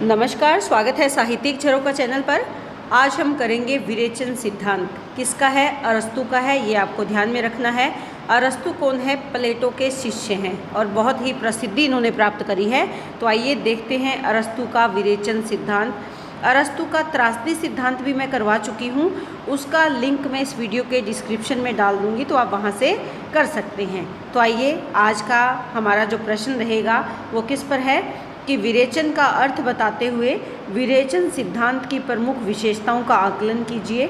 नमस्कार, स्वागत है साहित्यिक झरोखा चैनल पर। आज हम करेंगे विरेचन सिद्धांत। किसका है? अरस्तु का है। ये आपको ध्यान में रखना है। अरस्तु कौन है? प्लेटो के शिष्य हैं और बहुत ही प्रसिद्धि इन्होंने प्राप्त करी है। तो आइए देखते हैं अरस्तु का विरेचन सिद्धांत। अरस्तु का त्रासदी सिद्धांत भी मैं करवा चुकी हूँ, उसका लिंक मैं इस वीडियो के डिस्क्रिप्शन में डाल दूँगी, तो आप वहाँ से कर सकते हैं। तो आइए, आज का हमारा जो प्रश्न रहेगा वो किस पर है कि विरेचन का अर्थ बताते हुए विरेचन सिद्धांत की प्रमुख विशेषताओं का आकलन कीजिए।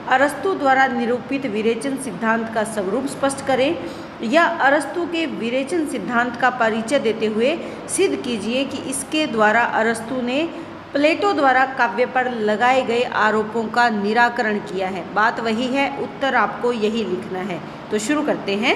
अरस्तु द्वारा निरूपित विरेचन सिद्धांत का स्वरूप स्पष्ट करें, या अरस्तु के विरेचन सिद्धांत का परिचय देते हुए सिद्ध कीजिए कि इसके द्वारा अरस्तु ने प्लेटो द्वारा काव्य पर लगाए गए आरोपों का निराकरण किया है। बात वही है, उत्तर आपको यही लिखना है। तो शुरू करते हैं।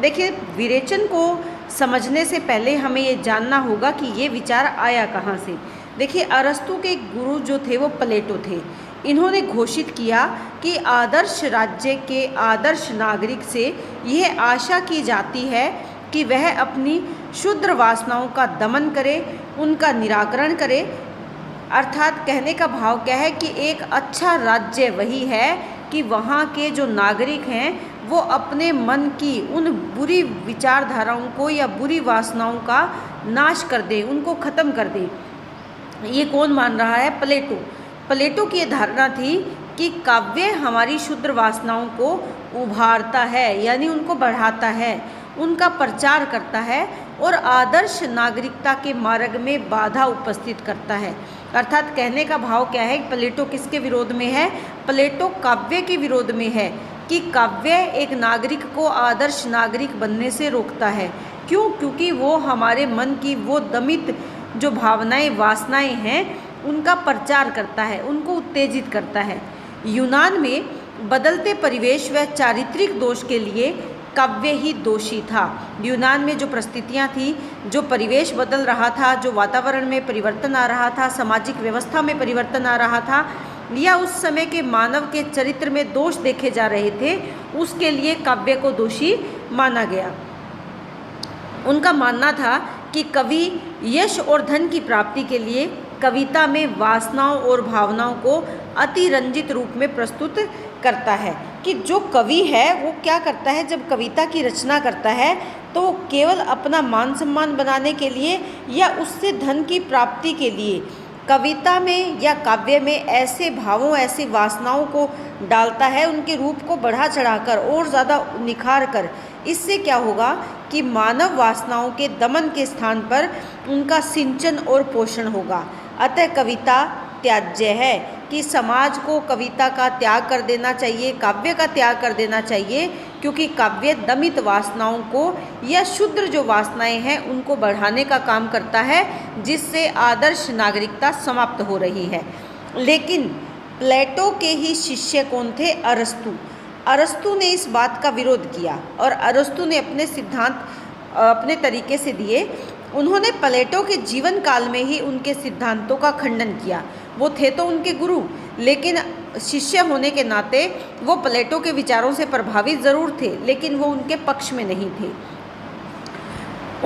देखिए, विरेचन को समझने से पहले हमें ये जानना होगा कि ये विचार आया कहाँ से। देखिए, अरस्तु के गुरु जो थे वो प्लेटो थे। इन्होंने घोषित किया कि आदर्श राज्य के आदर्श नागरिक से यह आशा की जाती है कि वह अपनी क्षुद्र वासनाओं का दमन करे, उनका निराकरण करे। अर्थात कहने का भाव क्या है कि एक अच्छा राज्य वही है कि वहाँ के जो नागरिक हैं वो अपने मन की उन बुरी विचारधाराओं को या बुरी वासनाओं का नाश कर दें, उनको ख़त्म कर दें। ये कौन मान रहा है? प्लेटो। प्लेटो की ये धारणा थी कि काव्य हमारी क्षुद्र वासनाओं को उभारता है, यानी उनको बढ़ाता है, उनका प्रचार करता है और आदर्श नागरिकता के मार्ग में बाधा उपस्थित करता है। अर्थात कहने का भाव क्या है? प्लेटो किसके विरोध में है? प्लेटो काव्य के विरोध में है कि काव्य एक नागरिक को आदर्श नागरिक बनने से रोकता है। क्यों? क्योंकि वो हमारे मन की वो दमित जो भावनाएं, वासनाएं हैं, उनका प्रचार करता है, उनको उत्तेजित करता है। यूनान में बदलते परिवेश व चारित्रिक दोष के लिए काव्य ही दोषी था। यूनान में जो परिस्थितियाँ थी, जो परिवेश बदल रहा था, जो वातावरण में परिवर्तन आ रहा था, सामाजिक व्यवस्था में परिवर्तन आ रहा था, या उस समय के मानव के चरित्र में दोष देखे जा रहे थे, उसके लिए काव्य को दोषी माना गया। उनका मानना था कि कवि यश और धन की प्राप्ति के लिए कविता में वासनाओं और भावनाओं को अतिरंजित रूप में प्रस्तुत करता है। कि जो कवि है वो क्या करता है, जब कविता की रचना करता है तो वो केवल अपना मान सम्मान बनाने के लिए या उससे धन की प्राप्ति के लिए कविता में या काव्य में ऐसे भावों, ऐसी वासनाओं को डालता है, उनके रूप को बढ़ा चढ़ाकर और ज़्यादा निखार कर। इससे क्या होगा कि मानव वासनाओं के दमन के स्थान पर उनका सिंचन और पोषण होगा। अतः कविता त्याज्य है कि समाज को कविता का त्याग कर देना चाहिए, काव्य का त्याग कर देना चाहिए, क्योंकि काव्य दमित वासनाओं को या शुद्र जो वासनाएं हैं उनको बढ़ाने का काम करता है, जिससे आदर्श नागरिकता समाप्त हो रही है। लेकिन प्लेटो के ही शिष्य कौन थे? अरस्तु। अरस्तु ने इस बात का विरोध किया और अरस्तु ने अपने सिद्धांत अपने तरीके से दिए। उन्होंने प्लेटो के जीवन काल में ही उनके सिद्धांतों का खंडन किया। वो थे तो उनके गुरु, लेकिन शिष्य होने के नाते वो प्लेटो के विचारों से प्रभावित ज़रूर थे, लेकिन वो उनके पक्ष में नहीं थे।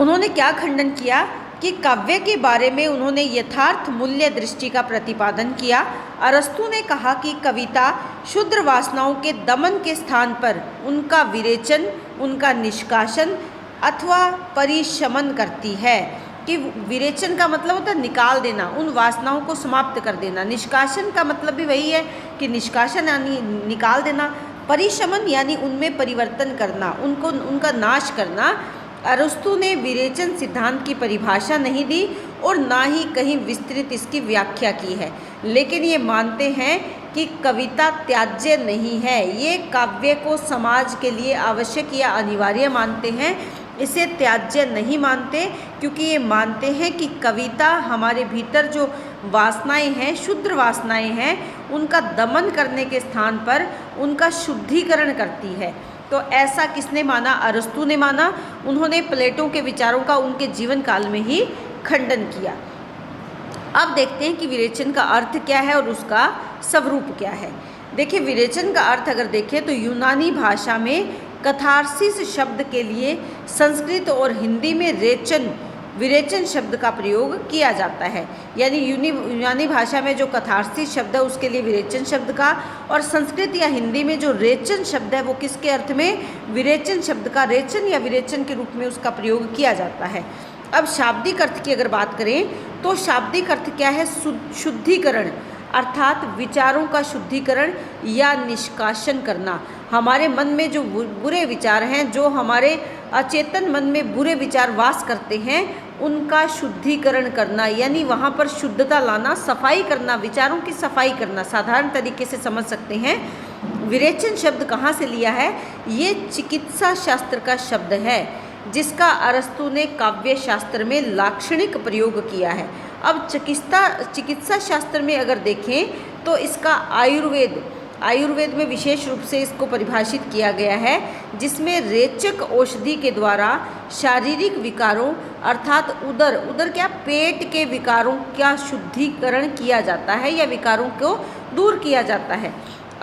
उन्होंने क्या खंडन किया कि काव्य के बारे में उन्होंने यथार्थ मूल्य दृष्टि का प्रतिपादन किया। अरस्तु ने कहा कि कविता क्षुद्र वासनाओं के दमन के स्थान पर उनका विरेचन, उनका निष्कासन अथवा परिशमन करती है। कि विरेचन का मतलब होता है निकाल देना, उन वासनाओं को समाप्त कर देना। निष्कासन का मतलब भी वही है कि निष्कासन यानी निकाल देना, परिशमन यानी उनमें परिवर्तन करना, उनको उनका नाश करना। अरस्तु ने विरेचन सिद्धांत की परिभाषा नहीं दी और ना ही कहीं विस्तृत इसकी व्याख्या की है, लेकिन ये मानते हैं कि कविता त्याज्य नहीं है। ये काव्य को समाज के लिए आवश्यक या अनिवार्य मानते हैं, इसे त्याज्य नहीं मानते, क्योंकि ये मानते हैं कि कविता हमारे भीतर जो वासनाएं हैं, शुद्र वासनाएं हैं, उनका दमन करने के स्थान पर उनका शुद्धिकरण करती है। तो ऐसा किसने माना? अरस्तु ने माना। उन्होंने प्लेटो के विचारों का उनके जीवन काल में ही खंडन किया। अब देखते हैं कि विरेचन का अर्थ क्या है और उसका स्वरूप क्या है। देखिए, विरेचन का अर्थ अगर देखें तो यूनानी भाषा में कथार्सिस शब्द के लिए संस्कृत और हिंदी में रेचन विरेचन शब्द का प्रयोग किया जाता है। यानी यूनानी भाषा में जो कथार्सिस शब्द है उसके लिए विरेचन शब्द का, और संस्कृत या हिंदी में जो रेचन शब्द है वो किसके अर्थ में, विरेचन शब्द का रेचन या विरेचन के रूप में उसका प्रयोग किया जाता है। अब शाब्दिक अर्थ की अगर बात करें तो शाब्दिक अर्थ क्या है, शुद्धिकरण, अर्थात विचारों का शुद्धिकरण या निष्कासन करना। हमारे मन में जो बुरे विचार हैं, जो हमारे अचेतन मन में बुरे विचार वास करते हैं, उनका शुद्धिकरण करना, यानी वहाँ पर शुद्धता लाना, सफाई करना, विचारों की सफाई करना। साधारण तरीके से समझ सकते हैं विरेचन शब्द कहाँ से लिया है, ये चिकित्सा शास्त्र का शब्द है जिसका अरस्तु ने काव्य शास्त्र में लाक्षणिक प्रयोग किया है। अब चिकित्सा शास्त्र में अगर देखें तो इसका आयुर्वेद में विशेष रूप से इसको परिभाषित किया गया है, जिसमें रेचक औषधि के द्वारा शारीरिक विकारों अर्थात उदर क्या, पेट के विकारों का शुद्धिकरण किया जाता है या विकारों को दूर किया जाता है।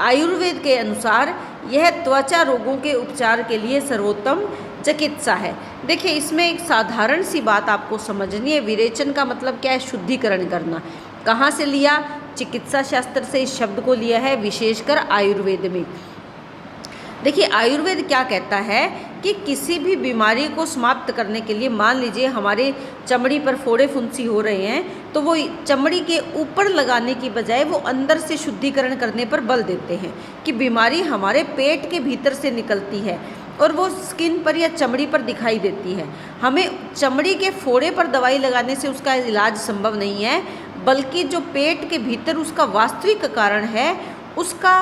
आयुर्वेद के अनुसार यह त्वचा रोगों के उपचार के लिए सर्वोत्तम चिकित्सा है। देखिए, इसमें एक साधारण सी बात आपको समझनी है। विरेचन का मतलब क्या है, शुद्धिकरण करना। कहाँ से लिया, चिकित्सा शास्त्र से इस शब्द को लिया है, विशेषकर आयुर्वेद में। देखिए, आयुर्वेद क्या कहता है कि किसी भी बीमारी को समाप्त करने के लिए, मान लीजिए हमारे चमड़ी पर फोड़े फुंसी हो रहे हैं, तो वो चमड़ी के ऊपर लगाने की बजाय वो अंदर से शुद्धिकरण करने पर बल देते हैं कि बीमारी हमारे पेट के भीतर से निकलती है और वो स्किन पर या चमड़ी पर दिखाई देती है। हमें चमड़ी के फोड़े पर दवाई लगाने से उसका इलाज संभव नहीं है, बल्कि जो पेट के भीतर उसका वास्तविक कारण है उसका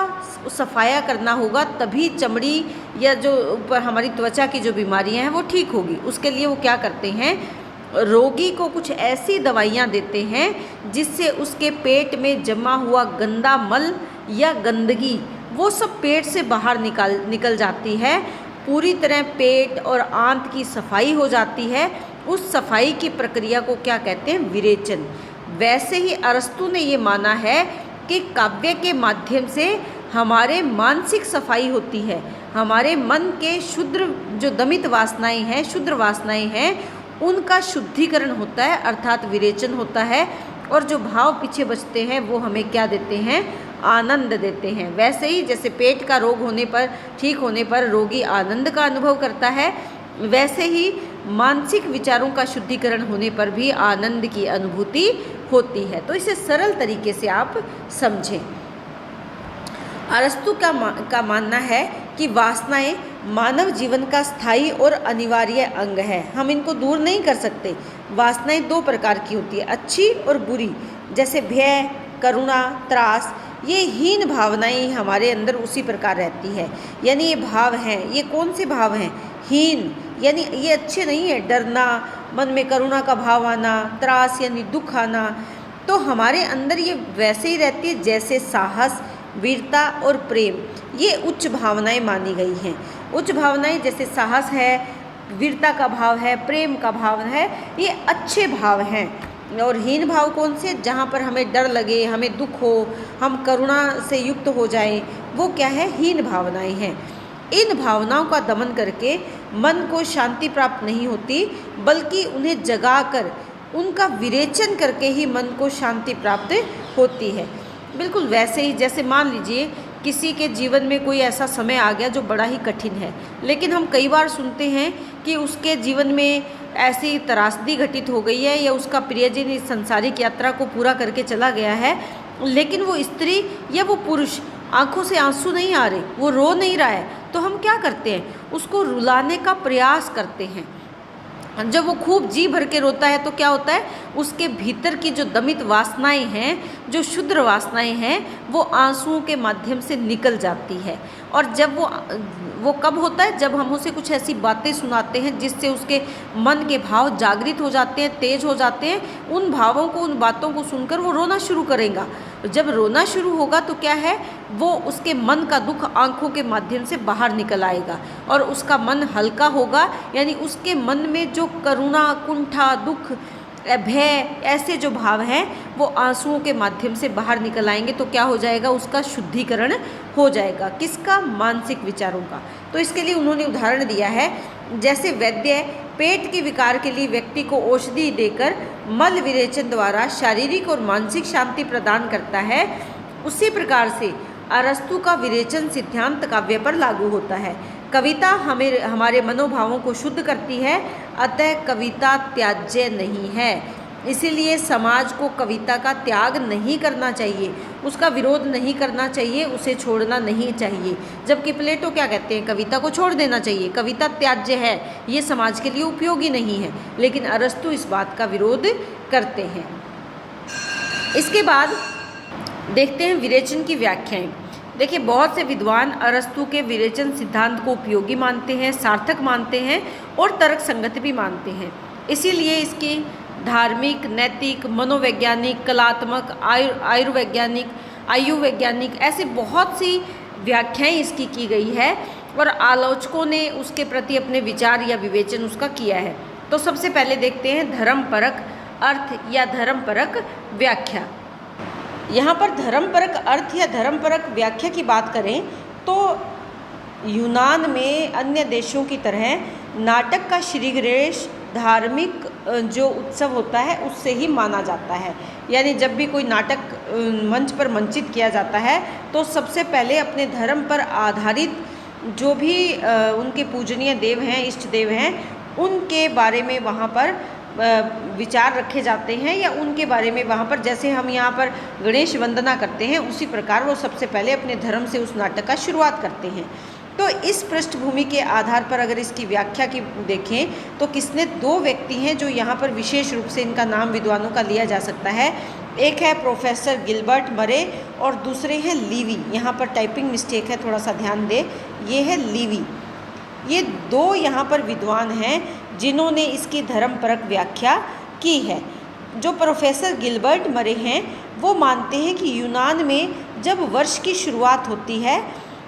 सफाया करना होगा, तभी चमड़ी या जो ऊपर हमारी त्वचा की जो बीमारियां हैं वो ठीक होगी। उसके लिए वो क्या करते हैं, रोगी को कुछ ऐसी दवाइयाँ देते हैं जिससे उसके पेट में जमा हुआ गंदा मल या गंदगी वो सब पेट से बाहर निकल जाती है। पूरी तरह पेट और आंत की सफाई हो जाती है। उस सफाई की प्रक्रिया को क्या कहते हैं, विरेचन। वैसे ही अरस्तु ने ये माना है कि काव्य के माध्यम से हमारे मानसिक सफाई होती है, हमारे मन के जो दमित वासनाएं हैं, शुद्र वासनाएं हैं, उनका शुद्धिकरण होता है, अर्थात विरेचन होता है। और जो भाव पीछे बचते हैं वो हमें क्या देते हैं, आनंद देते हैं। वैसे ही जैसे पेट का रोग होने पर, ठीक होने पर रोगी आनंद का अनुभव करता है, वैसे ही मानसिक विचारों का शुद्धिकरण होने पर भी आनंद की अनुभूति होती है। तो इसे सरल तरीके से आप समझें। अरस्तु का मानना है कि वासनाएं मानव जीवन का स्थायी और अनिवार्य अंग है, हम इनको दूर नहीं कर सकते। वासनाएं दो प्रकार की होती है, अच्छी और बुरी। जैसे भय, करुणा, त्रास, ये हीन भावनाएं हमारे अंदर उसी प्रकार रहती है। यानी ये भाव हैं, ये कौन से भाव हैं, हीन, यानी ये अच्छे नहीं है। डरना, मन में करुणा का भाव आना, त्रास यानी दुख आना, तो हमारे अंदर ये वैसे ही रहती है जैसे साहस, वीरता और प्रेम, ये उच्च भावनाएं मानी गई हैं। उच्च भावनाएं जैसे साहस है, वीरता का भाव है, प्रेम का भाव है, ये अच्छे भाव हैं। और हीन भाव कौन से, जहाँ पर हमें डर लगे, हमें दुख हो, हम करुणा से युक्त हो जाएं, वो क्या है, हीन भावनाएं हैं। इन भावनाओं का दमन करके मन को शांति प्राप्त नहीं होती, बल्कि उन्हें जगाकर उनका विरेचन करके ही मन को शांति प्राप्त होती है। बिल्कुल वैसे ही जैसे मान लीजिए किसी के जीवन में कोई ऐसा समय आ गया जो बड़ा ही कठिन है, लेकिन हम कई बार सुनते हैं कि उसके जीवन में ऐसी त्रासदी घटित हो गई है या उसका प्रियजन इस संसारिक यात्रा को पूरा करके चला गया है, लेकिन वो स्त्री या वो पुरुष आंखों से आंसू नहीं आ रहे, वो रो नहीं रहा है, तो हम क्या करते हैं, उसको रुलाने का प्रयास करते हैं। जब वो खूब जी भर के रोता है तो क्या होता है, उसके भीतर की जो दमित वासनाएं हैं, जो शुद्र वासनाएं हैं, वो आंसुओं के माध्यम से निकल जाती है। और जब वो कब होता है, जब हम उसे कुछ ऐसी बातें सुनाते हैं जिससे उसके मन के भाव जागृत हो जाते हैं, तेज हो जाते हैं। उन भावों को, उन बातों को सुनकर वो रोना शुरू करेगा। जब रोना शुरू होगा तो क्या है, वो उसके मन का दुख आंखों के माध्यम से बाहर निकल आएगा और उसका मन हल्का होगा। यानी उसके मन में जो करुणा, कुंठा, दुख, भय, ऐसे जो भाव हैं वो आंसुओं के माध्यम से बाहर निकल आएंगे। तो क्या हो जाएगा, उसका शुद्धिकरण हो जाएगा। किसका, मानसिक विचारों का। तो इसके लिए उन्होंने उदाहरण दिया है, जैसे वैद्य पेट के विकार के लिए व्यक्ति को औषधि देकर मल विरेचन द्वारा शारीरिक और मानसिक शांति प्रदान करता है, उसी प्रकार से अरस्तु का विरेचन सिद्धांत काव्य पर लागू होता है। कविता हमारे मनोभावों को शुद्ध करती है, अतः कविता त्याज्य नहीं है। इसीलिए समाज को कविता का त्याग नहीं करना चाहिए, उसका विरोध नहीं करना चाहिए, उसे छोड़ना नहीं चाहिए। जबकि प्लेटो क्या कहते हैं, कविता को छोड़ देना चाहिए, कविता त्याज्य है, ये समाज के लिए उपयोगी नहीं है। लेकिन अरस्तु इस बात का विरोध करते हैं। इसके बाद देखते हैं विरेचन की व्याख्याएं। देखिए, बहुत से विद्वान अरस्तु के विरेचन सिद्धांत को उपयोगी मानते हैं, सार्थक मानते हैं और तर्क संगत भी मानते हैं। इसीलिए इसकी धार्मिक, नैतिक, मनोवैज्ञानिक, कलात्मक, आयुर्वैज्ञानिक, आयुवैज्ञानिक ऐसे बहुत सी व्याख्याएं इसकी की गई है और आलोचकों ने उसके प्रति अपने विचार या विवेचन उसका किया है। तो सबसे पहले देखते हैं धर्मपरक अर्थ या धर्मपरक व्याख्या। यहाँ पर धर्मपरक अर्थ या धर्मपरक व्याख्या की बात करें तो यूनान में अन्य देशों की तरह नाटक का श्रीगणेश धार्मिक जो उत्सव होता है उससे ही माना जाता है। यानी जब भी कोई नाटक मंच पर मंचित किया जाता है तो सबसे पहले अपने धर्म पर आधारित जो भी उनके पूजनीय देव हैं, इष्ट देव हैं, उनके बारे में वहाँ पर विचार रखे जाते हैं या उनके बारे में वहाँ पर, जैसे हम यहाँ पर गणेश वंदना करते हैं उसी प्रकार वो सबसे पहले अपने धर्म से उस नाटक का शुरुआत करते हैं। तो इस पृष्ठभूमि के आधार पर अगर इसकी व्याख्या की देखें तो किसने दो व्यक्ति हैं जो यहाँ पर विशेष रूप से इनका नाम विद्वानों का लिया जा सकता है। एक है प्रोफेसर गिलबर्ट मरे और दूसरे हैं लीवी। यहाँ पर टाइपिंग मिस्टेक है, थोड़ा सा ध्यान दें, ये है लीवी। ये दो यहाँ पर विद्वान हैं जिन्होंने इसकी धर्मपरक व्याख्या की है। जो प्रोफेसर गिलबर्ट मरे हैं वो मानते हैं कि यूनान में जब वर्ष की शुरुआत होती है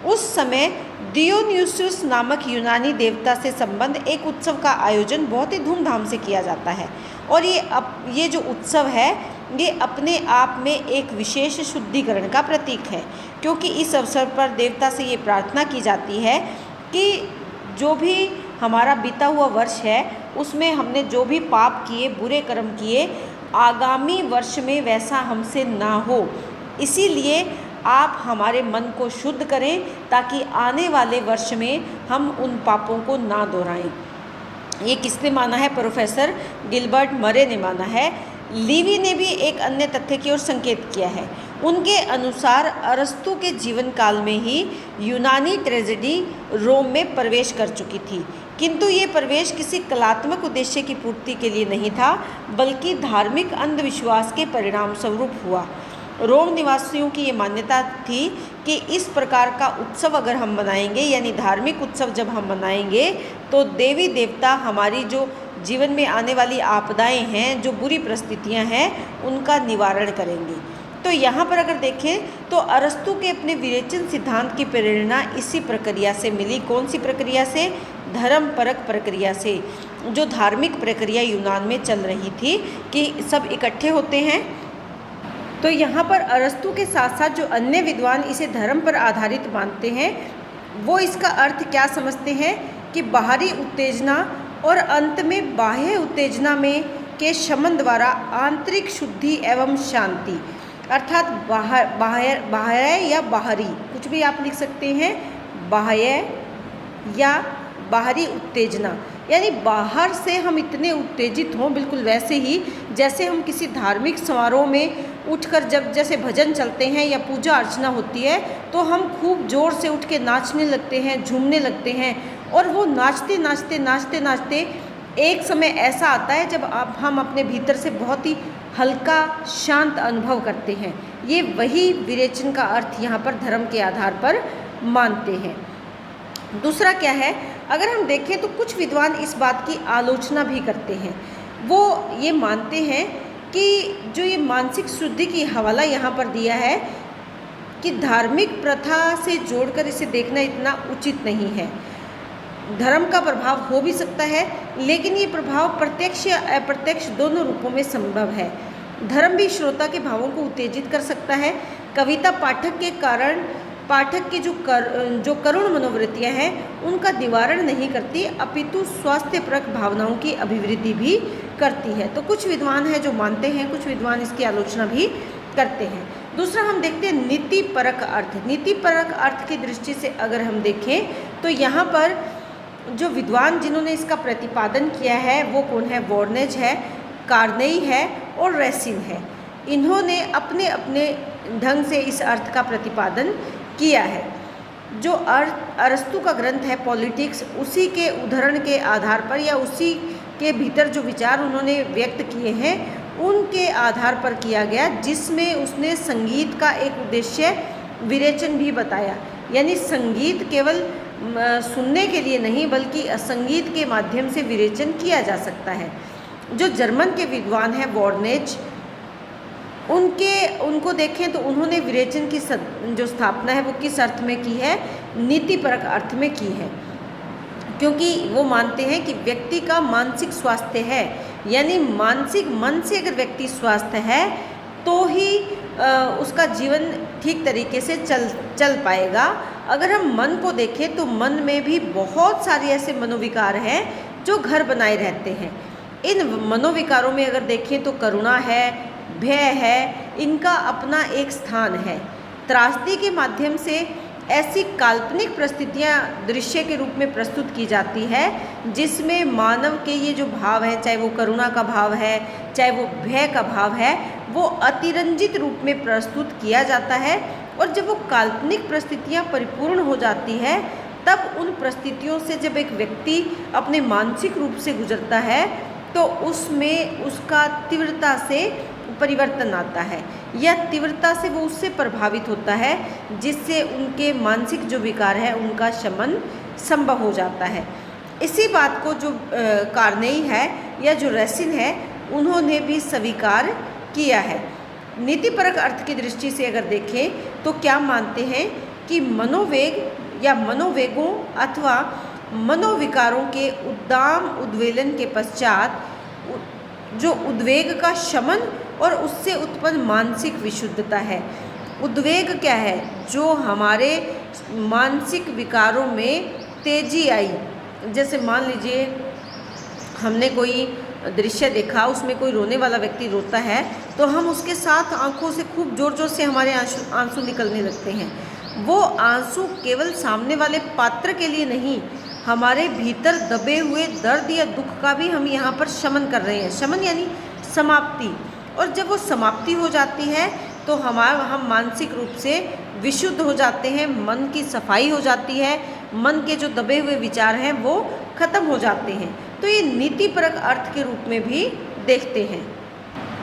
उस समय डियोन्यूसुस नामक यूनानी देवता से संबंध एक उत्सव का आयोजन बहुत ही धूमधाम से किया जाता है। और ये जो उत्सव है ये अपने आप में एक विशेष शुद्धिकरण का प्रतीक है, क्योंकि इस अवसर पर देवता से ये प्रार्थना की जाती है कि जो भी हमारा बीता हुआ वर्ष है उसमें हमने जो भी पाप किए, बुरे कर्म किए, आगामी वर्ष में वैसा हमसे ना हो। इसीलिए आप हमारे मन को शुद्ध करें ताकि आने वाले वर्ष में हम उन पापों को ना दोहराएं। ये किसने माना है? प्रोफेसर गिलबर्ट मरे ने माना है। लीवी ने भी एक अन्य तथ्य की ओर संकेत किया है। उनके अनुसार अरस्तु के जीवन काल में ही यूनानी ट्रेजेडी रोम में प्रवेश कर चुकी थी, किंतु ये प्रवेश किसी कलात्मक उद्देश्य की पूर्ति के लिए नहीं था, बल्कि धार्मिक अंधविश्वास के परिणाम स्वरूप हुआ। रोम निवासियों की ये मान्यता थी कि इस प्रकार का उत्सव अगर हम मनाएंगे, यानी धार्मिक उत्सव जब हम मनाएंगे, तो देवी देवता हमारी जो जीवन में आने वाली आपदाएं हैं, जो बुरी परिस्थितियां हैं, उनका निवारण करेंगे। तो यहाँ पर अगर देखें तो अरस्तु के अपने विरेचन सिद्धांत की प्रेरणा इसी प्रक्रिया से मिली। कौन सी प्रक्रिया से? धर्मपरक प्रक्रिया से, जो धार्मिक प्रक्रिया यूनान में चल रही थी कि सब इकट्ठे होते हैं। तो यहाँ पर अरस्तु के साथ साथ जो अन्य विद्वान इसे धर्म पर आधारित मानते हैं वो इसका अर्थ क्या समझते हैं कि बाहरी उत्तेजना और अंत में बाह्य उत्तेजना में के शमन द्वारा आंतरिक शुद्धि एवं शांति, अर्थात बाह्य या बाहरी, कुछ भी आप लिख सकते हैं, बाह्य या बाहरी उत्तेजना, यानी बाहर से हम इतने उत्तेजित हों, बिल्कुल वैसे ही जैसे हम किसी धार्मिक समारोह में उठकर जब जैसे भजन चलते हैं या पूजा अर्चना होती है तो हम खूब ज़ोर से उठ के नाचने लगते हैं, झूमने लगते हैं, और वो नाचते नाचते नाचते नाचते एक समय ऐसा आता है जब हम अपने भीतर से बहुत ही हल्का शांत अनुभव करते हैं। ये वही विरेचन का अर्थ यहाँ पर धर्म के आधार पर मानते हैं। दूसरा क्या है, अगर हम देखें तो कुछ विद्वान इस बात की आलोचना भी करते हैं। वो ये मानते हैं कि जो ये मानसिक शुद्धि की हवाला यहाँ पर दिया है कि धार्मिक प्रथा से जोड़कर इसे देखना इतना उचित नहीं है। धर्म का प्रभाव हो भी सकता है, लेकिन ये प्रभाव प्रत्यक्ष या अप्रत्यक्ष दोनों रूपों में संभव है। धर्म भी श्रोता के भावों को उत्तेजित कर सकता है। कविता पाठक के कारण पाठक की जो करुण मनोवृत्तियाँ हैं उनका निवारण नहीं करती, अपितु स्वास्थ्यपरक भावनाओं की अभिवृद्धि भी करती है। तो कुछ विद्वान हैं जो मानते हैं, कुछ विद्वान इसकी आलोचना भी करते हैं। दूसरा हम देखते हैं नीतिपरक अर्थ। नीतिपरक अर्थ की दृष्टि से अगर हम देखें तो यहाँ पर जो विद्वान जिन्होंने इसका प्रतिपादन किया है वो कौन है? वॉर्नेज है, कार्नेई है और रेसिन है। इन्होंने अपने अपने ढंग से इस अर्थ का प्रतिपादन किया है। जो अरस्तु का ग्रंथ है पॉलिटिक्स, उसी के उदाहरण के आधार पर या उसी के भीतर जो विचार उन्होंने व्यक्त किए हैं उनके आधार पर किया गया, जिसमें उसने संगीत का एक उद्देश्य विरेचन भी बताया। यानी संगीत केवल सुनने के लिए नहीं बल्कि संगीत के माध्यम से विरेचन किया जा सकता है। जो जर्मन के विद्वान हैं वॉर्नेज, उनको देखें तो उन्होंने विरेचन की जो स्थापना है वो किस अर्थ में की है? नीतिपरक अर्थ में की है, क्योंकि वो मानते हैं कि व्यक्ति का मानसिक स्वास्थ्य है, यानी मानसिक मन से अगर व्यक्ति स्वस्थ है तो ही उसका जीवन ठीक तरीके से चल पाएगा। अगर हम मन को देखें तो मन में भी बहुत सारे ऐसे मनोविकार हैं जो घर बनाए रहते हैं। इन मनोविकारों में अगर देखें तो करुणा है, भय है, इनका अपना एक स्थान है। त्रासदी के माध्यम से ऐसी काल्पनिक परिस्थितियाँ दृश्य के रूप में प्रस्तुत की जाती है जिसमें मानव के ये जो भाव है, चाहे वो करुणा का भाव है, चाहे वो भय का भाव है, वो अतिरंजित रूप में प्रस्तुत किया जाता है। और जब वो काल्पनिक परिस्थितियाँ परिपूर्ण हो जाती है तब उन परिस्थितियों से जब एक व्यक्ति अपने मानसिक रूप से गुजरता है तो उसमें उसका तीव्रता से परिवर्तन आता है या तीव्रता से वो उससे प्रभावित होता है, जिससे उनके मानसिक जो विकार है उनका शमन संभव हो जाता है। इसी बात को जो कार्नेई है या जो रेसिन है उन्होंने भी स्वीकार किया है। नीतिपरक अर्थ की दृष्टि से अगर देखें तो क्या मानते हैं कि मनोवेग या मनोवेगों अथवा मनोविकारों के उद्दाम उद्वेलन के पश्चात जो उद्वेग का शमन और उससे उत्पन्न मानसिक विशुद्धता है। उद्वेग क्या है? जो हमारे मानसिक विकारों में तेजी आई। जैसे मान लीजिए हमने कोई दृश्य देखा, उसमें कोई रोने वाला व्यक्ति रोता है तो हम उसके साथ आंखों से खूब ज़ोर ज़ोर से हमारे आंसू निकलने लगते हैं। वो आंसू केवल सामने वाले पात्र के लिए नहीं, हमारे भीतर दबे हुए दर्द या दुख का भी हम यहाँ पर शमन कर रहे हैं। शमन यानी समाप्ति। और जब वो समाप्ति हो जाती है तो हम मानसिक रूप से विशुद्ध हो जाते हैं, मन की सफाई हो जाती है, मन के जो दबे हुए विचार हैं वो खत्म हो जाते हैं। तो ये नीतिपरक अर्थ के रूप में भी देखते हैं।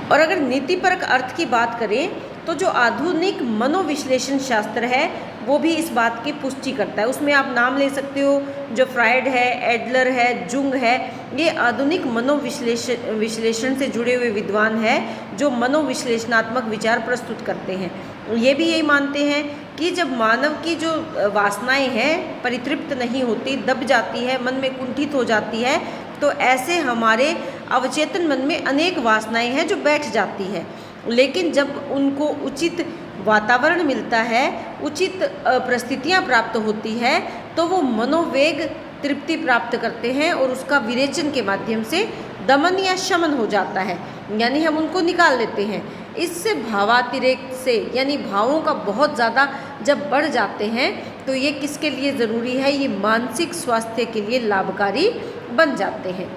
और अगर नीतिपरक अर्थ की बात करें तो जो आधुनिक मनोविश्लेषण शास्त्र है वो भी इस बात की पुष्टि करता है। उसमें आप नाम ले सकते हो, जो फ्रायड है, एडलर है, जुंग है, ये आधुनिक मनोविश्लेषण से जुड़े हुए विद्वान हैं जो मनोविश्लेषणात्मक विचार प्रस्तुत करते हैं। ये भी यही मानते हैं कि जब मानव की जो वासनाएं हैं परितृप्त नहीं होती, दब जाती है, मन में कुंठित हो जाती है, तो ऐसे हमारे अवचेतन मन में अनेक वासनाएं हैं जो बैठ जाती है। लेकिन जब उनको उचित वातावरण मिलता है, उचित परिस्थितियाँ प्राप्त होती है, तो वो मनोवेग तृप्ति प्राप्त करते हैं और उसका विरेचन के माध्यम से दमन या शमन हो जाता है, यानी हम उनको निकाल लेते हैं। इससे भावातिरेक से यानी भावों का बहुत ज़्यादा जब बढ़ जाते हैं तो ये किसके लिए ज़रूरी है? ये मानसिक स्वास्थ्य के लिए लाभकारी बन जाते हैं।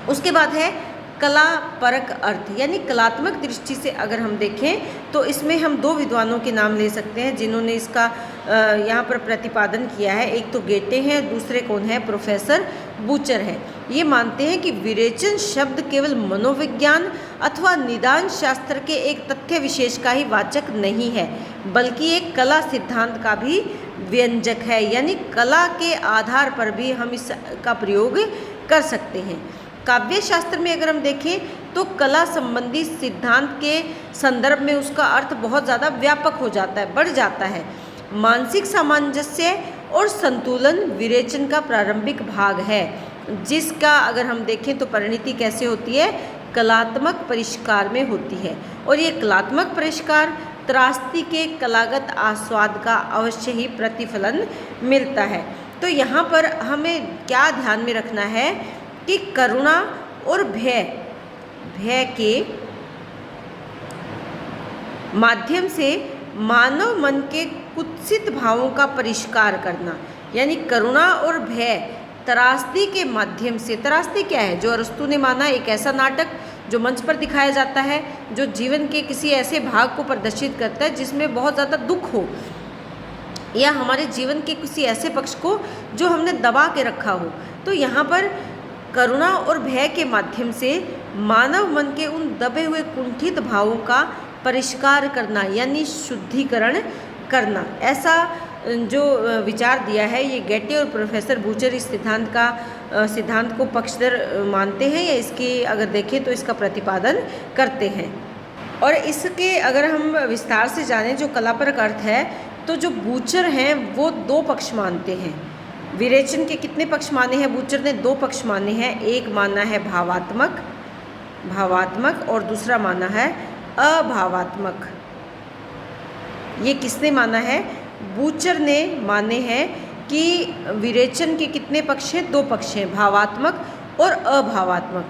उसके बाद है कला परक अर्थ, यानी कलात्मक दृष्टि से अगर हम देखें तो इसमें हम दो विद्वानों के नाम ले सकते हैं जिन्होंने इसका यहाँ पर प्रतिपादन किया है। एक तो गेटे हैं, दूसरे कौन है? प्रोफेसर बूचर है। ये मानते हैं कि विरेचन शब्द केवल मनोविज्ञान अथवा निदान शास्त्र के एक तथ्य विशेष का ही वाचक नहीं है, बल्कि एक कला सिद्धांत का भी व्यंजक है, यानी कला के आधार पर भी हम इसका प्रयोग कर सकते हैं। काव्य शास्त्र में अगर हम देखें तो कला संबंधी सिद्धांत के संदर्भ में उसका अर्थ बहुत ज़्यादा व्यापक हो जाता है, बढ़ जाता है। मानसिक सामंजस्य और संतुलन विरेचन का प्रारंभिक भाग है, जिसका अगर हम देखें तो परिणति कैसे होती है? कलात्मक परिष्कार में होती है। और ये कलात्मक परिष्कार त्रासदी के कलागत आस्वाद का अवश्य ही प्रतिफलन मिलता है। तो यहाँ पर हमें क्या ध्यान में रखना है कि करुणा और भय के माध्यम से मानव मन के कुत्सित भावों का परिष्कार करना, यानी करुणा और भय त्रासदी के माध्यम से। त्रासदी क्या है? जो अरस्तू ने माना एक ऐसा नाटक जो मंच पर दिखाया जाता है, जो जीवन के किसी ऐसे भाग को प्रदर्शित करता है जिसमें बहुत ज़्यादा दुख हो, या हमारे जीवन के किसी ऐसे पक्ष को जो हमने दबा के रखा हो। तो यहाँ पर करुणा और भय के माध्यम से मानव मन के उन दबे हुए कुंठित भावों का परिष्कार करना, यानी शुद्धिकरण करना, ऐसा जो विचार दिया है ये गेटे और प्रोफेसर बूचर इस सिद्धांत को पक्षधर मानते हैं, या इसकी अगर देखें तो इसका प्रतिपादन करते हैं। और इसके अगर हम विस्तार से जानें जो कलापरक अर्थ है, तो जो बूचर हैं वो दो पक्ष मानते हैं। विरेचन के कितने पक्ष माने हैं? बूचर ने दो पक्ष माने हैं। एक माना है भावात्मक और दूसरा माना है अभावात्मक। ये किसने माना है? बूचर ने माने हैं कि विरेचन के कितने पक्ष हैं? दो पक्ष हैं, भावात्मक और अभावात्मक।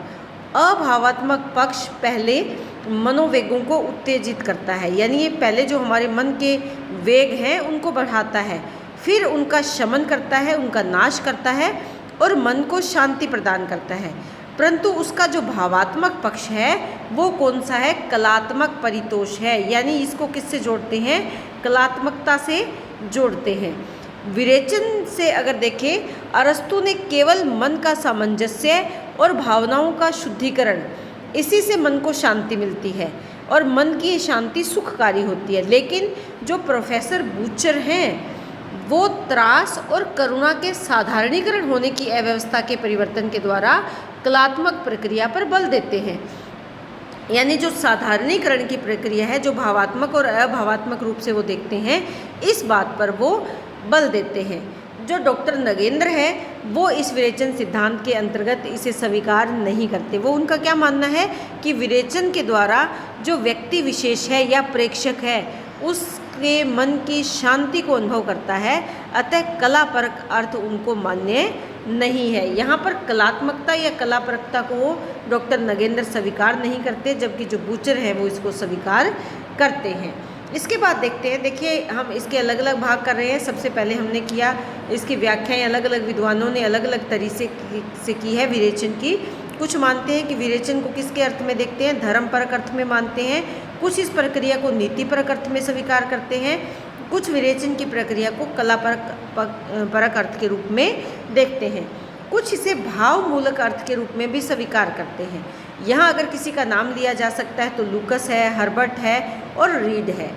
अभावात्मक पक्ष पहले मनोवेगों को उत्तेजित करता है, यानी ये पहले जो हमारे मन के वेग हैं उनको बढ़ाता है, फिर उनका शमन करता है, उनका नाश करता है और मन को शांति प्रदान करता है। परंतु उसका जो भावात्मक पक्ष है वो कौन सा है? कलात्मक परितोष है, यानी इसको किससे जोड़ते हैं? कलात्मकता से जोड़ते हैं। विरेचन से अगर देखें, अरस्तु ने केवल मन का सामंजस्य और भावनाओं का शुद्धिकरण, इसी से मन को शांति मिलती है और मन की ये शांति सुखकारी होती है। लेकिन जो प्रोफेसर बूचर हैं वो त्रास और करुणा के साधारणीकरण होने की अव्यवस्था के परिवर्तन के द्वारा कलात्मक प्रक्रिया पर बल देते हैं, यानी जो साधारणीकरण की प्रक्रिया है, जो भावात्मक और अभावात्मक रूप से वो देखते हैं, इस बात पर वो बल देते हैं। जो डॉक्टर नगेंद्र है वो इस विरेचन सिद्धांत के अंतर्गत इसे स्वीकार नहीं करते। वो उनका क्या मानना है कि विरेचन के द्वारा जो व्यक्ति विशेष है या प्रेक्षक है उसके मन की शांति को अनुभव करता है, अतः कलापरक अर्थ उनको मान्य नहीं है। यहाँ पर कलात्मकता या कलापरकता को डॉक्टर नगेंद्र स्वीकार नहीं करते, जबकि जो बूचर है वो इसको स्वीकार करते हैं। इसके बाद देखते हैं, देखिए हम इसके अलग अलग भाग कर रहे हैं। सबसे पहले हमने किया इसकी व्याख्याएं अलग अलग विद्वानों ने अलग अलग तरीके से की है विरेचन की। कुछ मानते हैं कि विरेचन को किसके अर्थ में देखते हैं? धर्मपरक अर्थ में मानते हैं। कुछ इस प्रक्रिया को नीतिपरक अर्थ में स्वीकार करते हैं। कुछ विरेचन की प्रक्रिया को कलापरक अर्थ के रूप में देखते हैं। कुछ इसे भावमूलक अर्थ के रूप में भी स्वीकार करते हैं। यहाँ अगर किसी का नाम लिया जा सकता है तो लूकस है, हर्बर्ट है और रीड है।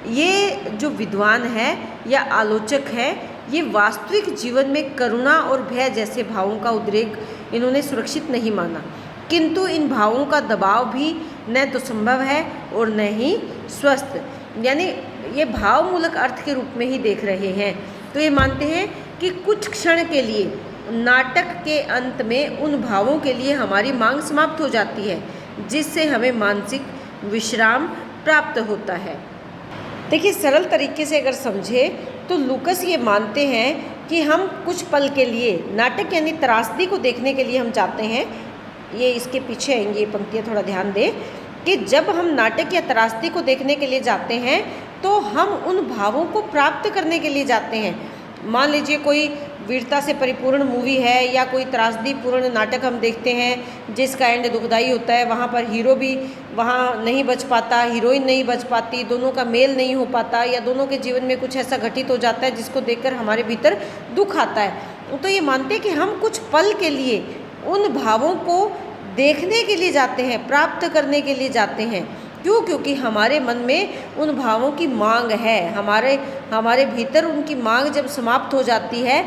ये जो विद्वान है या आलोचक है, ये वास्तविक जीवन में करुणा और भय जैसे भावों का उद्रेक इन्होंने सुरक्षित नहीं माना, किंतु इन भावों का दबाव भी न तो संभव है और न ही स्वस्थ, यानी ये भावमूलक अर्थ के रूप में ही देख रहे हैं। तो ये मानते हैं कि कुछ क्षण के लिए नाटक के अंत में उन भावों के लिए हमारी मांग समाप्त हो जाती है, जिससे हमें मानसिक विश्राम प्राप्त होता है। देखिए सरल तरीके से अगर समझे तो लूकस ये मानते हैं कि हम कुछ पल के लिए नाटक यानी त्रासदी को देखने के लिए हम चाहते हैं। ये इसके पीछे आएंगी ये पंक्तियाँ, थोड़ा ध्यान दें कि जब हम नाटक या त्रासदी को देखने के लिए जाते हैं तो हम उन भावों को प्राप्त करने के लिए जाते हैं। मान लीजिए कोई वीरता से परिपूर्ण मूवी है या कोई त्रासदी पूर्ण नाटक हम देखते हैं जिसका एंड दुखदाई होता है, वहाँ पर हीरो भी वहाँ नहीं बच पाता, हीरोइन नहीं बच पाती, दोनों का मेल नहीं हो पाता, या दोनों के जीवन में कुछ ऐसा घटित हो जाता है जिसको देखकर हमारे भीतर दुख आता है। तो ये मानते हैं कि हम कुछ पल के लिए उन भावों को देखने के लिए जाते हैं, प्राप्त करने के लिए जाते हैं। क्यों? क्योंकि हमारे मन में उन भावों की मांग है, हमारे भीतर उनकी मांग जब समाप्त हो जाती है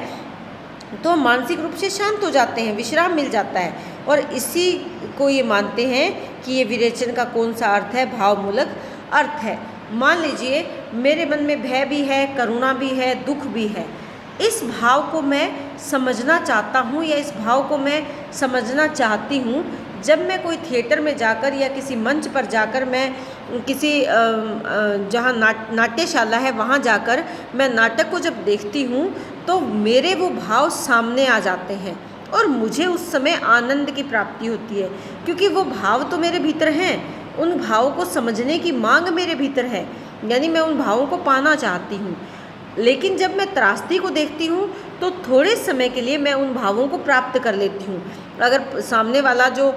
तो हम मानसिक रूप से शांत हो जाते हैं, विश्राम मिल जाता है। और इसी को ये मानते हैं कि ये विरेचन का कौन सा अर्थ है? भावमूलक अर्थ है। मान लीजिए मेरे मन में भय भी है, करुणा भी है, दुख भी है। इस भाव को मैं समझना चाहता हूँ या इस भाव को मैं समझना चाहती हूँ जब मैं कोई थिएटर में जाकर या किसी मंच पर जाकर मैं किसी जहाँ नाट्यशाला है वहाँ जाकर मैं नाटक को जब देखती हूँ तो मेरे वो भाव सामने आ जाते हैं और मुझे उस समय आनंद की प्राप्ति होती है, क्योंकि वो भाव तो मेरे भीतर हैं, उन भावों को समझने की मांग मेरे भीतर है, यानी मैं उन भावों को पाना चाहती हूँ। लेकिन जब मैं त्रासदी को देखती हूँ तो थोड़े समय के लिए मैं उन भावों को प्राप्त कर लेती हूँ। अगर सामने वाला जो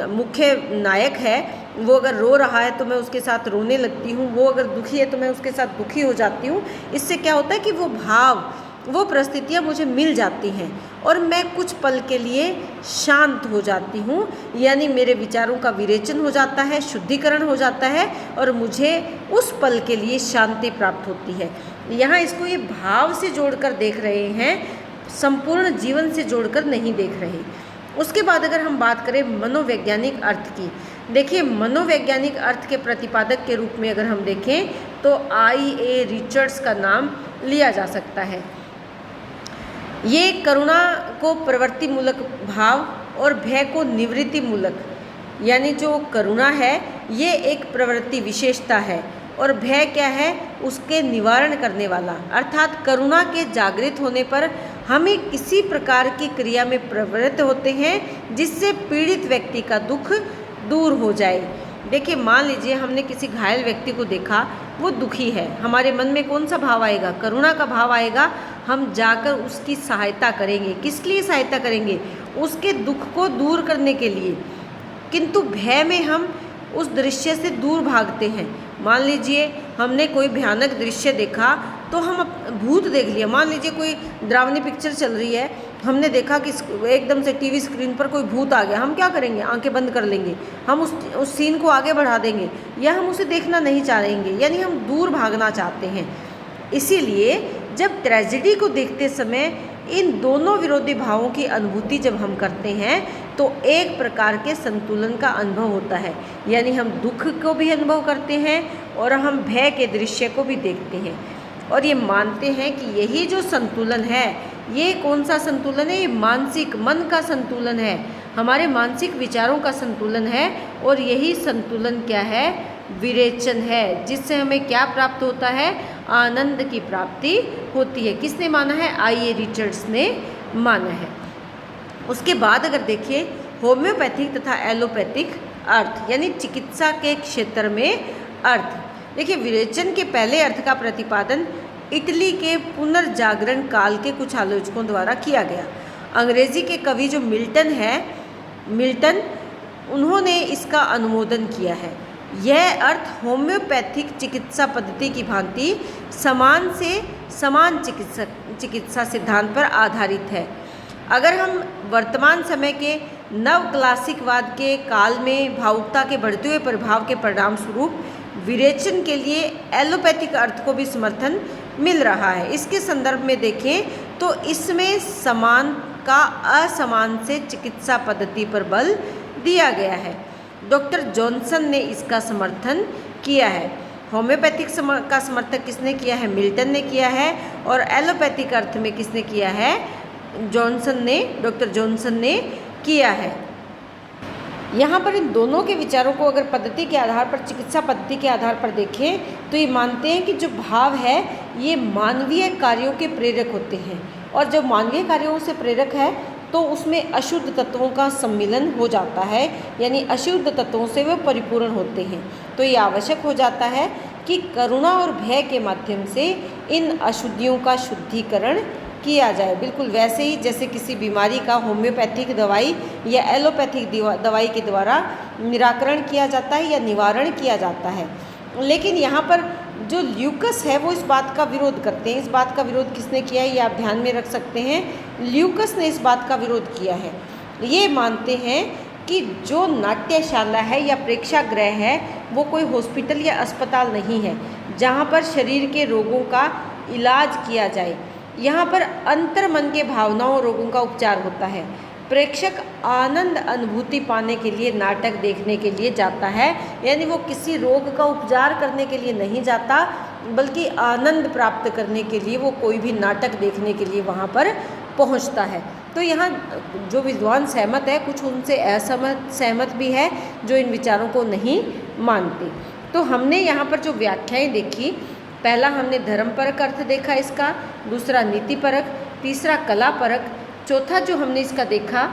मुख्य नायक है वो अगर रो रहा है तो मैं उसके साथ रोने लगती हूँ, वो अगर दुखी है तो मैं उसके साथ दुखी हो जाती हूँ। इससे क्या होता है कि वो भाव, वो परिस्थितियाँ मुझे मिल जाती हैं और मैं कुछ पल के लिए शांत हो जाती हूँ, यानी मेरे विचारों का विरेचन हो जाता है, शुद्धिकरण हो जाता है और मुझे उस पल के लिए शांति प्राप्त होती है। यहाँ इसको ये भाव से जोड़कर देख रहे हैं, संपूर्ण जीवन से जोड़कर नहीं देख रहे। उसके बाद अगर हम बात करें मनोवैज्ञानिक अर्थ की, देखिए मनोवैज्ञानिक अर्थ के प्रतिपादक के रूप में अगर हम देखें तो I.A. रिचर्ड्स का नाम लिया जा सकता है। ये करुणा को प्रवृत्ति मूलक भाव और भय को निवृत्ति मूलक, यानी जो करुणा है ये एक प्रवृत्ति विशेषता है और भय क्या है, उसके निवारण करने वाला। अर्थात करुणा के जागृत होने पर हमें किसी प्रकार की क्रिया में प्रवृत्त होते हैं जिससे पीड़ित व्यक्ति का दुख दूर हो जाए। देखिए मान लीजिए हमने किसी घायल व्यक्ति को देखा, वो दुखी है, हमारे मन में कौन सा भाव आएगा, करुणा का भाव आएगा। हम जाकर उसकी सहायता करेंगे। किस लिए सहायता करेंगे? उसके दुख को दूर करने के लिए। किंतु भय में हम उस दृश्य से दूर भागते हैं। मान लीजिए हमने कोई भयानक दृश्य देखा तो हम भूत देख लिया, मान लीजिए कोई डरावनी पिक्चर चल रही है, हमने देखा कि एकदम से टीवी स्क्रीन पर कोई भूत आ गया, हम क्या करेंगे? आंखें बंद कर लेंगे, हम उस सीन को आगे बढ़ा देंगे या हम उसे देखना नहीं चाहेंगे, यानी हम दूर भागना चाहते हैं। इसीलिए जब ट्रेजेडी को देखते समय इन दोनों विरोधी भावों की अनुभूति जब हम करते हैं तो एक प्रकार के संतुलन का अनुभव होता है, यानी हम दुख को भी अनुभव करते हैं और हम भय के दृश्य को भी देखते हैं और ये मानते हैं कि यही जो संतुलन है, ये कौन सा संतुलन है? ये मानसिक, मन का संतुलन है, हमारे मानसिक विचारों का संतुलन है और यही संतुलन क्या है? विरेचन है, जिससे हमें क्या प्राप्त होता है? आनंद की प्राप्ति होती है। किसने माना है? I.A. रिचर्ड्स ने माना है। उसके बाद अगर देखिए होम्योपैथिक तथा एलोपैथिक अर्थ, यानी चिकित्सा के क्षेत्र में अर्थ। देखिए विरेचन के पहले अर्थ का प्रतिपादन इटली के पुनर्जागरण काल के कुछ आलोचकों द्वारा किया गया। अंग्रेजी के कवि जो मिल्टन, उन्होंने इसका अनुमोदन किया है। यह अर्थ होम्योपैथिक चिकित्सा पद्धति की भांति समान से समान चिकित्सा सिद्धांत पर आधारित है। अगर हम वर्तमान समय के नव क्लासिकवाद के काल में भावुकता के बढ़ते हुए प्रभाव के परिणाम स्वरूप विरेचन के लिए एलोपैथिक अर्थ को भी समर्थन मिल रहा है। इसके संदर्भ में देखें तो इसमें समान का असमान से चिकित्सा पद्धति पर बल दिया गया है। डॉक्टर जॉनसन ने इसका समर्थन किया है। होम्योपैथिक का समर्थन किसने किया है? मिल्टन ने किया है। और एलोपैथिक अर्थ में किसने किया है? डॉक्टर जॉनसन ने किया है। यहाँ पर इन दोनों के विचारों को अगर पद्धति के आधार पर, चिकित्सा पद्धति के आधार पर देखें तो ये मानते हैं कि जो भाव है ये मानवीय कार्यों के प्रेरक होते हैं और जब मानवीय कार्यों से प्रेरक है तो उसमें अशुद्ध तत्वों का सम्मिलन हो जाता है, यानी अशुद्ध तत्वों से वे परिपूर्ण होते हैं। तो ये आवश्यक हो जाता है कि करुणा और भय के माध्यम से इन अशुद्धियों का शुद्धिकरण किया जाए। बिल्कुल वैसे ही जैसे किसी बीमारी का होम्योपैथिक दवाई या एलोपैथिक दवाई के द्वारा निराकरण किया जाता है या निवारण किया जाता है। लेकिन यहाँ पर जो ल्यूकस है वो इस बात का विरोध करते हैं। इस बात का विरोध किसने किया है ये आप ध्यान में रख सकते हैं। ल्यूकस ने इस बात का विरोध किया है। ये मानते हैं कि जो नाट्यशाला है या प्रेक्षागृह है वो कोई हॉस्पिटल या अस्पताल नहीं है जहाँ पर शरीर के रोगों का इलाज किया जाए। यहाँ पर अंतर्मन के भावनाओं और रोगों का उपचार होता है। प्रेक्षक आनंद अनुभूति पाने के लिए नाटक देखने के लिए जाता है, यानी वो किसी रोग का उपचार करने के लिए नहीं जाता बल्कि आनंद प्राप्त करने के लिए वो कोई भी नाटक देखने के लिए वहाँ पर पहुँचता है। तो यहाँ जो विद्वान सहमत है, कुछ उनसे सहमत भी है जो इन विचारों को नहीं मानते। तो हमने यहाँ पर जो व्याख्याएं देखी, पहला हमने धर्मपरक अर्थ देखा इसका, दूसरा नीतिपरक, तीसरा कलापरक, चौथा जो हमने इसका देखा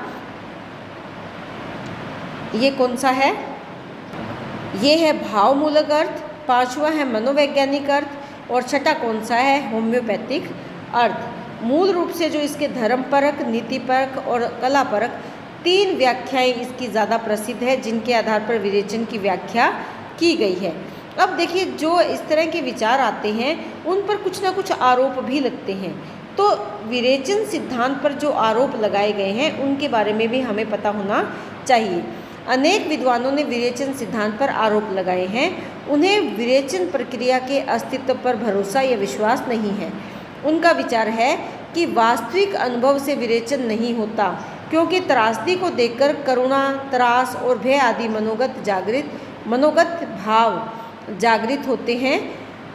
ये कौन सा है, ये है भावमूलक अर्थ, पांचवा है मनोवैज्ञानिक अर्थ और छठा कौन सा है, होम्योपैथिक अर्थ। मूल रूप से जो इसके धर्मपरक, नीतिपरक और कलापरक तीन व्याख्याएं इसकी ज़्यादा प्रसिद्ध है, जिनके आधार पर विरेचन की व्याख्या की गई है। अब देखिए, जो इस तरह के विचार आते हैं उन पर कुछ ना कुछ आरोप भी लगते हैं। तो विरेचन सिद्धांत पर जो आरोप लगाए गए हैं उनके बारे में भी हमें पता होना चाहिए। अनेक विद्वानों ने विरेचन सिद्धांत पर आरोप लगाए हैं। उन्हें विरेचन प्रक्रिया के अस्तित्व पर भरोसा या विश्वास नहीं है। उनका विचार है कि वास्तविक अनुभव से विरेचन नहीं होता, क्योंकि त्रासदी को देखकर करुणा, त्रास और भय आदि मनोगत भाव जागृत होते हैं,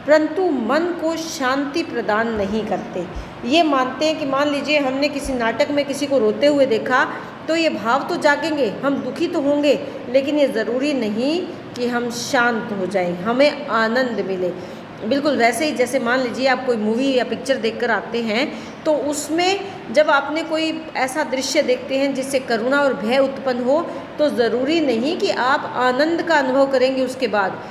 परंतु मन को शांति प्रदान नहीं करते। ये मानते हैं कि मान लीजिए हमने किसी नाटक में किसी को रोते हुए देखा तो ये भाव तो जागेंगे, हम दुखी तो होंगे, लेकिन ये ज़रूरी नहीं कि हम शांत हो जाएं, हमें आनंद मिले। बिल्कुल वैसे ही जैसे मान लीजिए आप कोई मूवी या पिक्चर देखकर आते हैं तो उसमें जब आपने कोई ऐसा दृश्य देखते हैं जिससे करुणा और भय उत्पन्न हो, तो ज़रूरी नहीं कि आप आनंद का अनुभव करेंगे। उसके बाद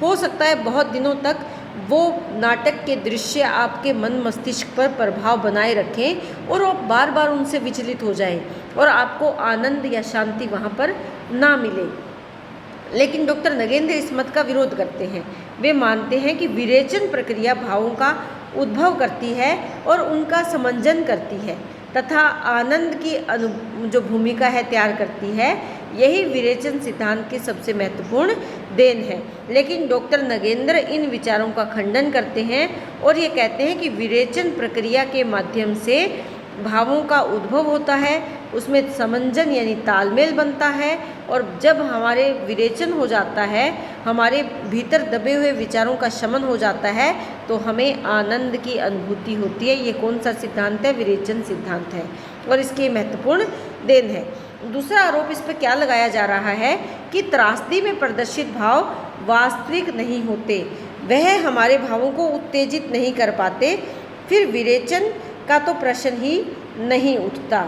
हो सकता है बहुत दिनों तक वो नाटक के दृश्य आपके मन मस्तिष्क पर प्रभाव बनाए रखें और आप बार बार उनसे विचलित हो जाएं और आपको आनंद या शांति वहाँ पर ना मिले। लेकिन डॉक्टर नगेंद्र इस मत का विरोध करते हैं। वे मानते हैं कि विरेचन प्रक्रिया भावों का उद्भव करती है और उनका समंजन करती है तथा आनंद की जो भूमिका है तैयार करती है। यही विरेचन सिद्धांत की सबसे महत्वपूर्ण देन है। लेकिन डॉक्टर नगेंद्र इन विचारों का खंडन करते हैं और ये कहते हैं कि विरेचन प्रक्रिया के माध्यम से भावों का उद्भव होता है, उसमें समंजन यानी तालमेल बनता है, और जब हमारे विरेचन हो जाता है, हमारे भीतर दबे हुए विचारों का शमन हो जाता है, तो हमें आनंद की अनुभूति होती है। ये कौन सा सिद्धांत है? विरेचन सिद्धांत है और इसकी महत्वपूर्ण देन है। दूसरा आरोप इस पर क्या लगाया जा रहा है कि त्रासदी में प्रदर्शित भाव वास्तविक नहीं होते, वह हमारे भावों को उत्तेजित नहीं कर पाते, फिर विरेचन का तो प्रश्न ही नहीं उठता।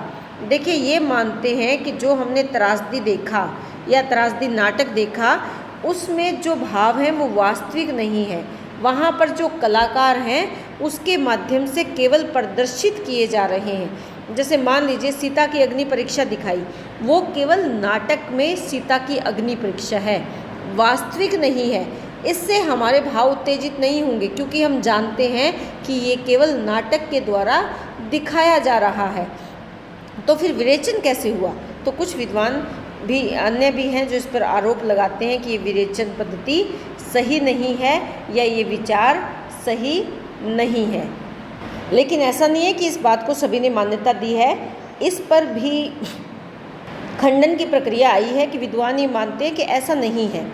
देखिए, ये मानते हैं कि जो हमने त्रासदी देखा या त्रासदी नाटक देखा, उसमें जो भाव हैं वो वास्तविक नहीं है। वहाँ पर जो कलाकार हैं उसके माध्यम से केवल प्रदर्शित किए जा रहे हैं। जैसे मान लीजिए सीता की अग्नि परीक्षा दिखाई, वो केवल नाटक में सीता की अग्नि परीक्षा है, वास्तविक नहीं है। इससे हमारे भाव उत्तेजित नहीं होंगे, क्योंकि हम जानते हैं कि ये केवल नाटक के द्वारा दिखाया जा रहा है। तो फिर विरेचन कैसे हुआ? तो कुछ विद्वान भी अन्य भी हैं जो इस पर आरोप लगाते हैं कि ये विरेचन पद्धति सही नहीं है या ये विचार सही नहीं है। लेकिन ऐसा नहीं है कि इस बात को सभी ने मान्यता दी है। इस पर भी खंडन की प्रक्रिया आई है कि विद्वान ये मानते हैं कि ऐसा नहीं है।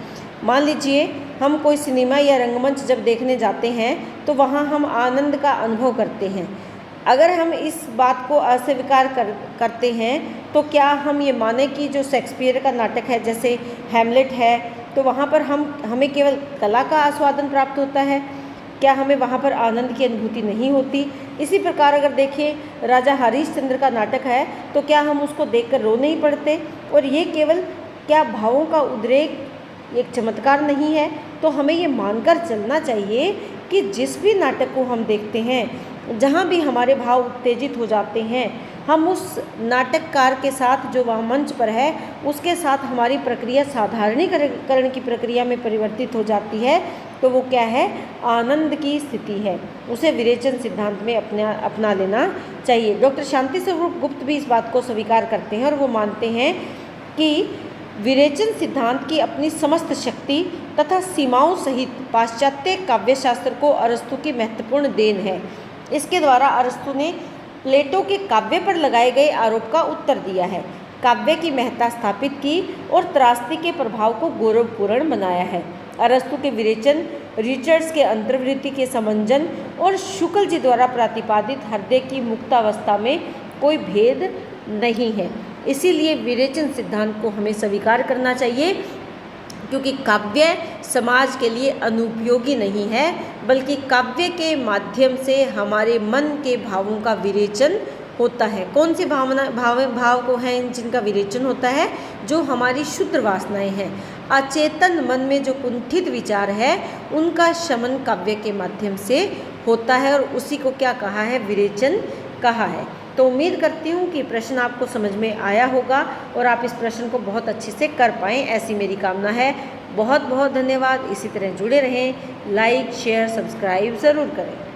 मान लीजिए हम कोई सिनेमा या रंगमंच जब देखने जाते हैं तो वहाँ हम आनंद का अनुभव करते हैं। अगर हम इस बात को अस्वीकार करते हैं तो क्या हम ये माने कि जो शेक्सपियर का नाटक है जैसे हैमलेट है, तो वहाँ पर हमें केवल कला का आस्वादन प्राप्त होता है? क्या हमें वहाँ पर आनंद की अनुभूति नहीं होती? इसी प्रकार अगर देखिए राजा हरिश्चंद्र का नाटक है तो क्या हम उसको देखकर रो नहीं पड़ते? और ये केवल क्या भावों का उद्रेक एक चमत्कार नहीं है? तो हमें ये मानकर चलना चाहिए कि जिस भी नाटक को हम देखते हैं, जहाँ भी हमारे भाव उत्तेजित हो जाते हैं, हम उस नाटककार के साथ जो वहाँ मंच पर है उसके साथ हमारी प्रक्रिया साधारणीकरण की प्रक्रिया में परिवर्तित हो जाती है। तो वो क्या है? आनंद की स्थिति है। उसे विरेचन सिद्धांत में अपना लेना चाहिए। डॉक्टर शांति स्वरूप गुप्त भी इस बात को स्वीकार करते हैं और वो मानते हैं कि विरेचन सिद्धांत की अपनी समस्त शक्ति तथा सीमाओं सहित पाश्चात्य काव्यशास्त्र को अरस्तु की महत्वपूर्ण देन है। इसके द्वारा अरस्तु ने प्लेटो के काव्य पर लगाए गए आरोप का उत्तर दिया है, काव्य की महत्ता स्थापित की और त्रासदी के प्रभाव को गौरवपूर्ण बनाया है। अरस्तु के विरेचन, रिचर्ड्स के अंतर्वृत्ति के समंजन और शुक्ल जी द्वारा प्रतिपादित हृदय की मुक्तावस्था में कोई भेद नहीं है। इसीलिए विरेचन सिद्धांत को हमें स्वीकार करना चाहिए, क्योंकि काव्य समाज के लिए अनुपयोगी नहीं है, बल्कि काव्य के माध्यम से हमारे मन के भावों का विरेचन होता है। कौन सी भाव को हैं जिनका विरेचन होता है? जो हमारी शुद्ध वासनाएं हैं, अचेतन मन में जो कुंठित विचार है, उनका शमन काव्य के माध्यम से होता है, और उसी को क्या कहा है? विरेचन कहा है। तो उम्मीद करती हूँ कि प्रश्न आपको समझ में आया होगा और आप इस प्रश्न को बहुत अच्छे से कर पाएँ, ऐसी मेरी कामना है। बहुत बहुत धन्यवाद। इसी तरह जुड़े रहें, लाइक शेयर सब्सक्राइब ज़रूर करें।